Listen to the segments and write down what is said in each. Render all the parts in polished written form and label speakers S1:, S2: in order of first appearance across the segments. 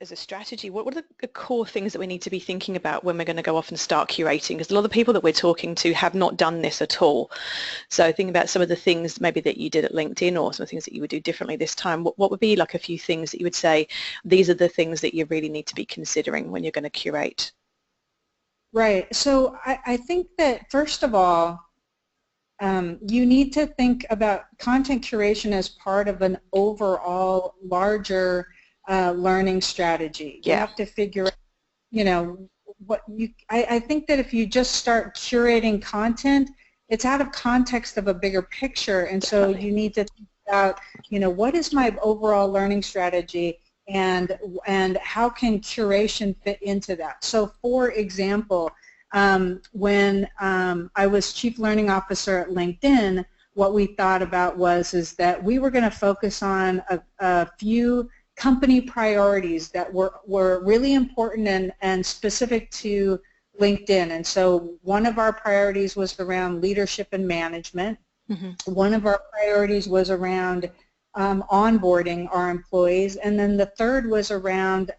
S1: as a strategy, what are the core things that we need to be thinking about when we're going to go off and start curating? Because a lot of the people that we're talking to have not done this at all. So think about some of the things maybe that you did at LinkedIn, or some of the things that you would do differently this time. What would be like a few things that you would say, these are the things that you really need to be considering when you're going to curate?
S2: Right. So I think that first of all, you need to think about content curation as part of an overall larger learning strategy.
S1: Yeah.
S2: You have to figure out, I think that if you just start curating content, it's out of context of a bigger picture, and so you need to think about, what is my overall learning strategy, and how can curation fit into that? So, for example, when I was Chief Learning Officer at LinkedIn, what we thought about is that we were going to focus on a few company priorities that were really important and specific to LinkedIn. And so one of our priorities was around leadership and management. Mm-hmm. One of our priorities was around onboarding our employees, and then the third was around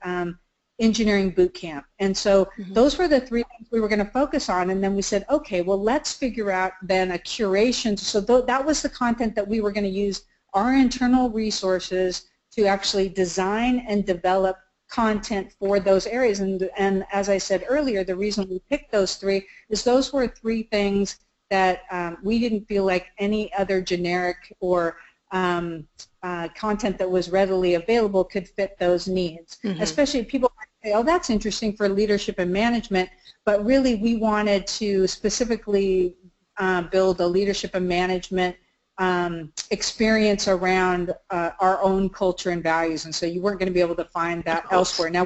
S2: engineering boot camp. And so those were the three things we were going to focus on, and then we said, okay, well, let's figure out then a curation. So that was the content that we were going to use our internal resources to actually design and develop content for those areas. And as I said earlier, the reason we picked those three is those were three things that we didn't feel like any other generic or content that was readily available could fit those needs. Especially people might say, oh, that's interesting for leadership and management, but really we wanted to specifically build a leadership and management experience around our own culture and values, and so you weren't going to be able to find that elsewhere. Now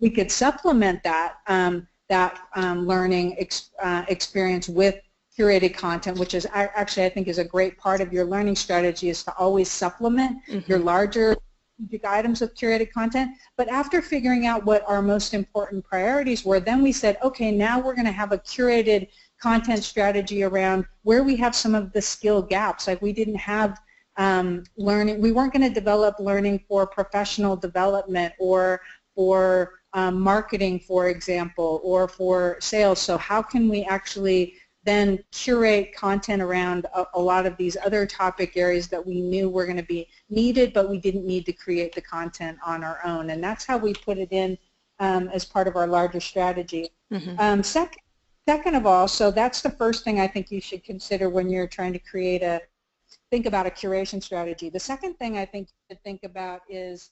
S2: we could supplement that learning experience with curated content, which is actually, I think, is a great part of your learning strategy, is to always supplement your larger strategic items with curated content. But after figuring out what our most important priorities were, then we said, okay, now we're going to have a curated content strategy around where we have some of the skill gaps. Like we didn't have learning, we weren't going to develop learning for professional development or for marketing, for example, or for sales. So how can we actually then curate content around a lot of these other topic areas that we knew were going to be needed, but we didn't need to create the content on our own. And that's how we put it in as part of our larger strategy. Second of all, so that's the first thing I think you should consider when you're trying to think about a curation strategy. The second thing I think you should think about is